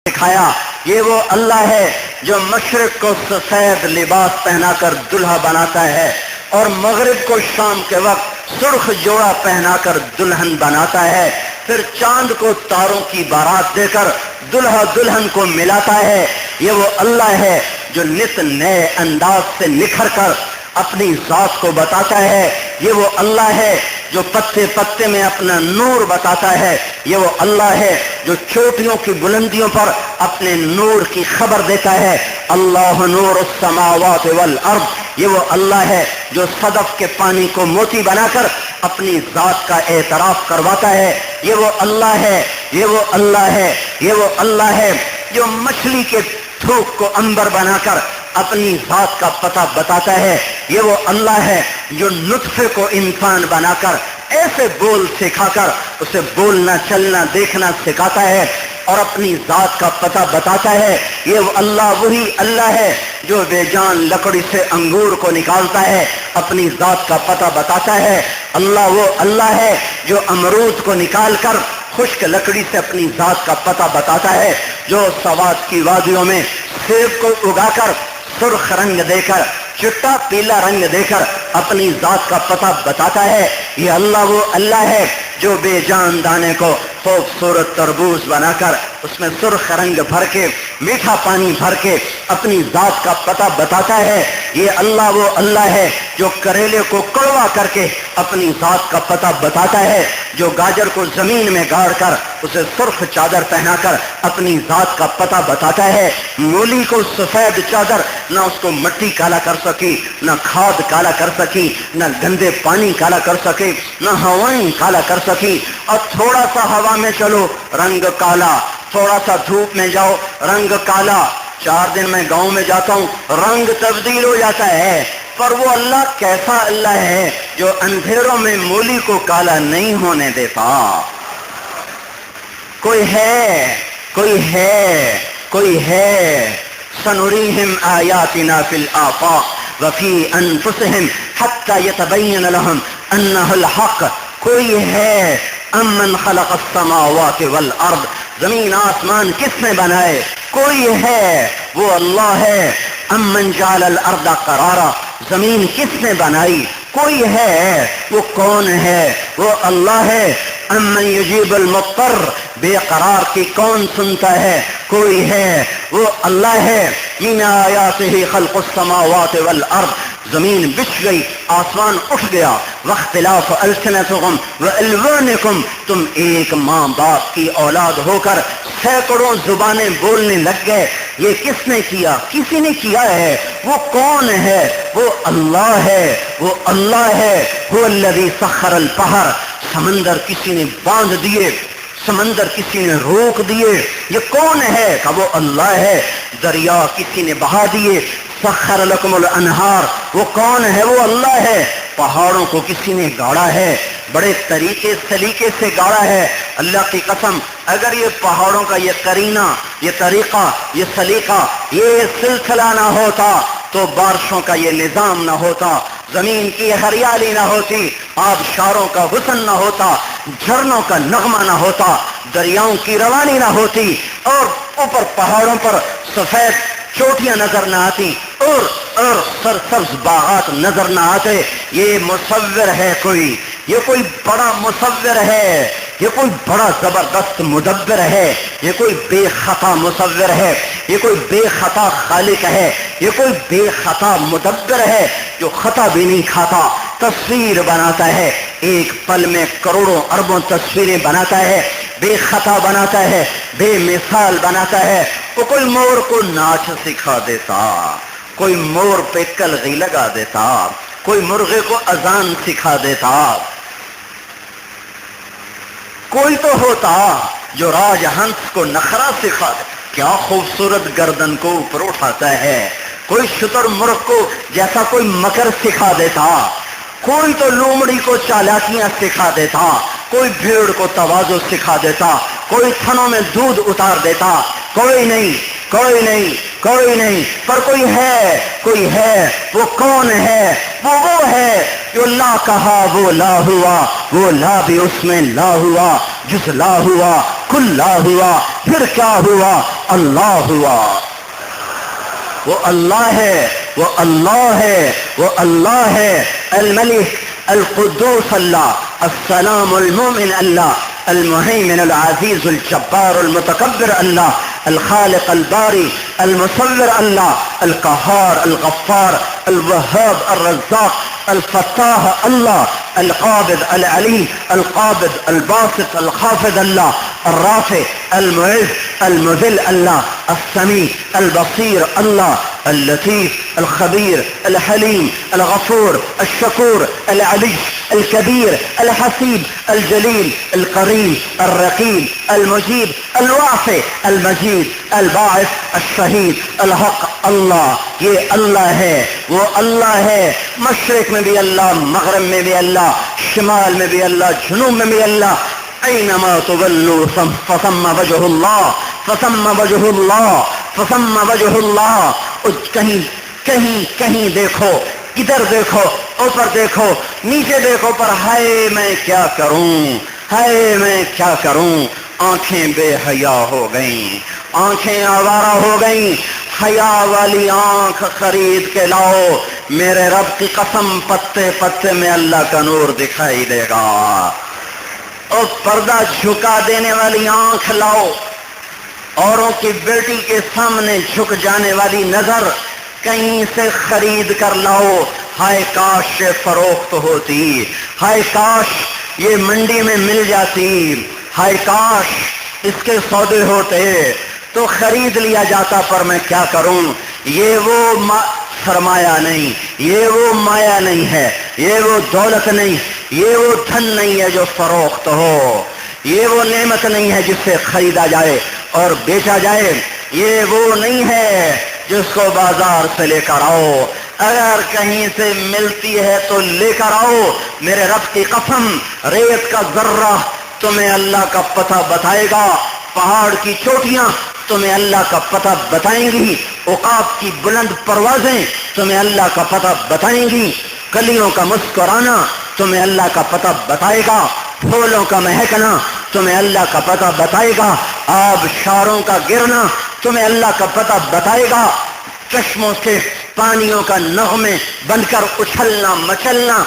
دکھایا، یہ وہ اللہ ہے جو مشرق کو سفید لباس پہنا کر دلہا بناتا ہے اور مغرب کو شام کے وقت سرخ جوڑا پہنا کر دلہن بناتا ہے، پھر چاند کو تاروں کی بارات دے کر دلہا دلہن کو ملاتا ہے۔ یہ وہ اللہ ہے جو نت نئے انداز سے نکھر کر اپنی ذات کو بتاتا ہے۔ یہ وہ اللہ ہے جو پتے پتے میں اپنا نور بتاتا ہے۔ یہ وہ اللہ ہے جو چوٹیوں کی بلندیوں پر اپنے نور کی خبر دیتا ہے۔ اللہ نور السماوات والارض، یہ وہ اللہ ہے جو صدف کے پانی کو موتی بنا کر اپنی ذات کا اعتراف کرواتا ہے۔ یہ وہ اللہ ہے، یہ وہ اللہ ہے، یہ وہ اللہ ہے جو مچھلی کے تھوک کو عنبر بنا کر اپنی ذات کا پتہ بتاتا ہے۔ یہ وہ اللہ ہے جو نطفے کو انسان بنا کر ایسے بول سکھا کر اسے بولنا چلنا دیکھنا سکھاتا ہے اور اپنی ذات کا پتہ بتاتا ہے۔ یہ وہ اللہ وہی اللہ ہے جو بے جان لکڑی سے انگور کو نکالتا ہے، اپنی ذات کا پتہ بتاتا ہے۔ اللہ وہ اللہ ہے جو امرود کو نکال کر خشک لکڑی سے اپنی ذات کا پتہ بتاتا ہے، جو سوات کی وادیوں میں سیب کو اگا کر سرخ رنگ دے کر چٹا پیلا رنگ دے کر اپنی ذات کا پتہ بتاتا ہے۔ یہ اللہ وہ اللہ ہے جو بے جان دانے کو خوبصورت تربوز بنا کر اس میں سرخ رنگ بھر کے میٹھا پانی بھر کے اپنی ذات کا پتہ بتاتا ہے۔ یہ اللہ وہ اللہ ہے جو کریلے کو کڑوا کر کے اپنی ذات کا پتہ بتاتا ہے، جو گاجر کو زمین میں گاڑ کر اسے سرخ چادر پہنا کر اپنی ذات کا پتہ بتاتا ہے۔ مولی کو سفید چادر نہ اس کو مٹی کالا کر سکی، نہ کھاد کالا کر سکی، نہ گندے پانی کالا کر سکے، نہ ہوائیں کالا کر سکی، اور تھوڑا سا ہوا میں چلو رنگ کالا، تھوڑا سا دھوپ میں جاؤ رنگ کالا۔ 4 دن میں گاؤں میں جاتا ہوں رنگ تبدیل ہو جاتا ہے۔ پر وہ اللہ کیسا اللہ ہے جو اندھیروں میں مولی کو کالا نہیں ہونے دیتا؟ کوئی ہے، کوئی ہے، کوئی ہے۔ سنریہم آیاتنا فی الآفاق وفی انفسہم حتی یتبین لہم انہ الحق۔ کوئی ہے، امن خلق السماوات والارض، زمین آسمان کس نے بنائے؟ کوئی ہے، وہ اللہ ہے۔ امن جعل الارض قرارا، زمین کس نے بنائی؟ کوئی ہے، وہ کون ہے؟ وہ اللہ ہے۔ امن یجیب المضطر، بے قرار کی کون سنتا ہے؟ کوئی ہے، وہ اللہ ہے۔ من آیاتہ خلق السماوات والارض، زمین بچھ گئی، آسمان اٹھ گیا۔ واختلاف السنتکم والوانکم، تم ایک ماں باپ کی اولاد ہو کر سینکڑوں زبانیں بولنے لگ گئے۔ یہ کس نے کیا؟ کسی نے کیا ہے۔ وہ کون ہے؟ وہ اللہ ہے، وہ اللہ ہے۔ هو الذی سخر البحر، سمندر کسی نے باندھ دیے، سمندر کسی نے روک دیے۔ یہ کون ہے؟ کہ وہ اللہ ہے۔ دریا کسی نے بہا دیے۔ سخر لکم الانہار، وہ کون ہے؟ وہ اللہ ہے۔ پہاڑوں کو کسی نے گاڑا ہے، بڑے طریقے سلیقے سے گاڑا ہے۔ اللہ کی قسم، اگر یہ پہاڑوں کا یہ قرینہ، یہ طریقہ، یہ سلیقہ، یہ سلسلہ نہ ہوتا تو بارشوں کا یہ نظام نہ ہوتا، زمین کی ہریالی نہ ہوتی، آبشاروں کا حسن نہ ہوتا، جھرنوں کا نغمہ نہ ہوتا، دریاؤں کی روانی نہ ہوتی، اور اوپر پہاڑوں پر سفید چوٹیاں نظر نہ آتی اور سرسبز باغات نظر نہ آتے۔ یہ مصور ہے کوئی، یہ کوئی بڑا مصور ہے، یہ کوئی بڑا زبردست مدبر ہے، یہ کوئی بے خطا مصور ہے، یہ کوئی بے خطا خالق ہے، یہ کوئی بے خطا مدبر ہے جو خطا بھی نہیں کھاتا، تصویر بناتا ہے، ایک پل میں کروڑوں اربوں تصویریں بناتا ہے، بے خطا بناتا ہے، بے مثال بناتا ہے۔ وہ کوئی مور کو ناچ سکھا دیتا، کوئی مور پہ کلغی لگا دیتا، کوئی مرغے کو اذان سکھا دیتا، کوئی تو ہوتا جو راج ہنس کو نخرا سکھا دے، کیا خوبصورت گردن کو اوپر اٹھاتا ہے، کوئی شتر مرغ کو جیسا کوئی مکر سکھا دیتا، کوئی تو لومڑی کو چالاکیاں سکھا دیتا، کوئی بھیڑ کو تواضع سکھا دیتا، کوئی تھنوں میں دودھ اتار دیتا۔ کوئی نہیں، کوئی نہیں، کوئی نہیں، پر کوئی ہے، کوئی ہے۔ وہ کون ہے؟ وہ ہے جو لا کہا وہ لا ہوا، وہ لا بھی اس میں لا ہوا، جس لا ہوا کل لا ہوا پھر کیا ہوا اللہ ہوا. وہ اللہ ہے، وہ اللہ ہے، وہ اللہ ہے. الملك القدوس اللہ، السلام المؤمن اللہ، المهيمن العزيز الجبار المتكبر الله، الخالق الباري المصور الله، القهار الغفار الوهاب الرزاق الفتاح الله، القابض العلي القابض الباسط الخافض الله، الرافع المعز المذل الله، السميع البصير الله، اللطيف الخبير الحليم الغفور الشكور العلي الكبير الحسيب الجليل القريب الرقيب المجيب الوافي المجيد الباعث الشهيد الحق اللہ. یہ اللہ ہے، وہ اللہ ہے. مشرق میں بھی اللہ، مغرب میں بھی اللہ، شمال میں بھی اللہ، جنوب میں بھی اللہ. اینما تولوا فثم وجہ اللہ، فثم وجہ اللہ، فثم وجہ اللہ. کہیں کہیں کہیں دیکھو، کدھر دیکھو، اوپر دیکھو، نیچے دیکھو، پر ہائے میں کیا کروں، ہائے میں کیا کروں. آنکھیں بے حیا ہو گئیں، آنکھیں آوارہ ہو گئیں. حیا والی آنکھ خرید کے لاؤ، میرے رب کی قسم پتے پتے میں اللہ کا نور دکھائی دے گا. اور پردہ جھکا دینے والی آنکھ لاؤ، اوروں کی بیٹی کے سامنے جھک جانے والی نظر کہیں سے خرید کر لاؤ. ہائے کاش یہ فروخت ہوتی، ہائے کاش یہ منڈی میں مل جاتی، ہائے کاش اس کے سودے ہوتے تو خرید لیا جاتا. پر میں کیا کروں. یہ وہ سرمایہ نہیں، یہ وہ مایا نہیں ہے، یہ وہ دولت نہیں، یہ وہ دھن نہیں ہے جو فروخت ہو، یہ وہ نعمت نہیں ہے جس سے خریدا جائے اور بیچا جائے، یہ وہ نہیں ہے جس کو بازار سے لے کر آؤ. اگر کہیں سے ملتی ہے تو لے کر آؤ. میرے رب کی قسم ریت کا ذرہ تمہیں اللہ کا پتہ بتائے گا، پہاڑ کی چوٹیاں تمہیں اللہ کا پتہ بتائیں گی، عقاب کی بلند پروازیں تمہیں اللہ کا پتہ بتائیں گی، کلیوں کا مسکرانا تمہیں اللہ کا پتہ بتائے گا، پھولوں کا مہکنا تمہیں اللہ کا پتہ بتائے گا، آبشاروں کا گرنا تمہیں اللہ کا پتہ بتائے گا، چشموں سے پانیوں کا نغمے بن کر اچھلنا مچلنا،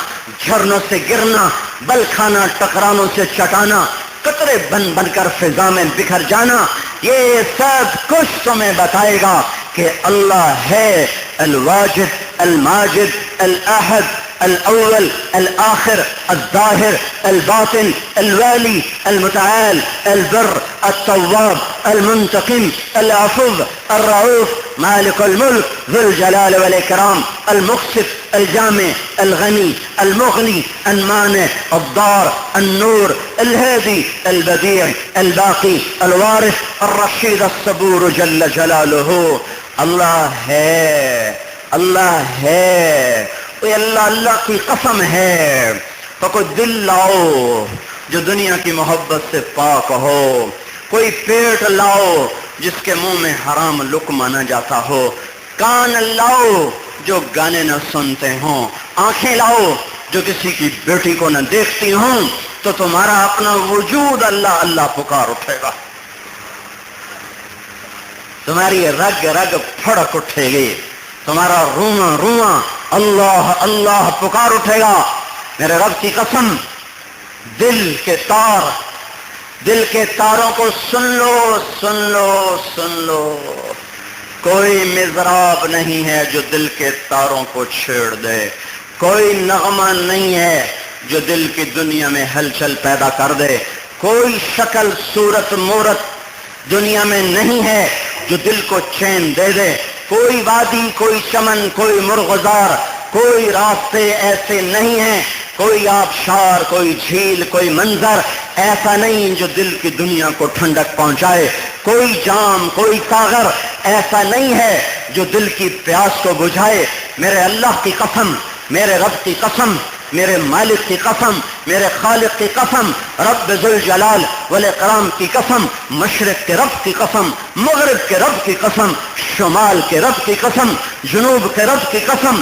جھرنوں سے گرنا، بل کھانا، ٹکرانوں سے چٹانا، قطرے بن بن کر فضا میں بکھر جانا، یہ سب کچھ تمہیں بتائے گا کہ اللہ ہے الواجد الماجد الاحد الاول الآخر الظاہر الباطن الوالی المتعال البر التواب المنتقم العفو الرؤوف مالک الملک ذو الجلال والاکرام المقسط الجامع الغنی المغنی المانع الضار النور الهادي البديع الباقي الوارث الرشید الصبور جل جلالہ. اللہ ہے، اللہ ہے. اللہ اللہ کی قسم ہے. تو کوئی دل لاؤ جو دنیا کی محبت سے پاک ہو، کوئی پیٹ لاؤ جس کے منہ میں حرام لقمہ نہ جاتا ہو، کان لاؤ جو گانے نہ سنتے ہوں، آنکھیں لاؤ جو کسی کی بیٹی کو نہ دیکھتی ہوں، تو تمہارا اپنا وجود اللہ اللہ پکار اٹھے گا، تمہاری رگ رگ پھڑک اٹھے گی، تمہارا رواں رواں اللہ اللہ پکار اٹھے گا. میرے رب کی قسم دل کے تاروں کو سن لو سن لو سن لو. کوئی مضراب نہیں ہے جو دل کے تاروں کو چھیڑ دے، کوئی نغمہ نہیں ہے جو دل کی دنیا میں ہلچل پیدا کر دے، کوئی شکل صورت مورت دنیا میں نہیں ہے جو دل کو چین دے دے، کوئی وادی، کوئی چمن، کوئی مرغزار، کوئی راستے ایسے نہیں ہیں، کوئی آبشار، کوئی جھیل، کوئی منظر ایسا نہیں جو دل کی دنیا کو ٹھنڈک پہنچائے، کوئی جام، کوئی ساغر ایسا نہیں ہے جو دل کی پیاس کو بجھائے. میرے اللہ کی قسم، میرے رب کی قسم، میرے مالک کی قسم، میرے خالق کی قسم، رب ذوالجلال والاکرام کی قسم، مشرق کے رب کی قسم، مغرب کے رب کی قسم، شمال کے رب کی قسم، جنوب کے رب کی قسم،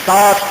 7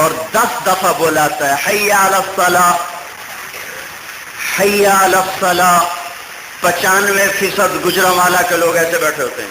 اور 10 دفعہ بلاتا ہے حی علی الصلاۃ، حی علی الصلاۃ، 95% گجرانوالہ کے لوگ ایسے بیٹھے ہوتے ہیں،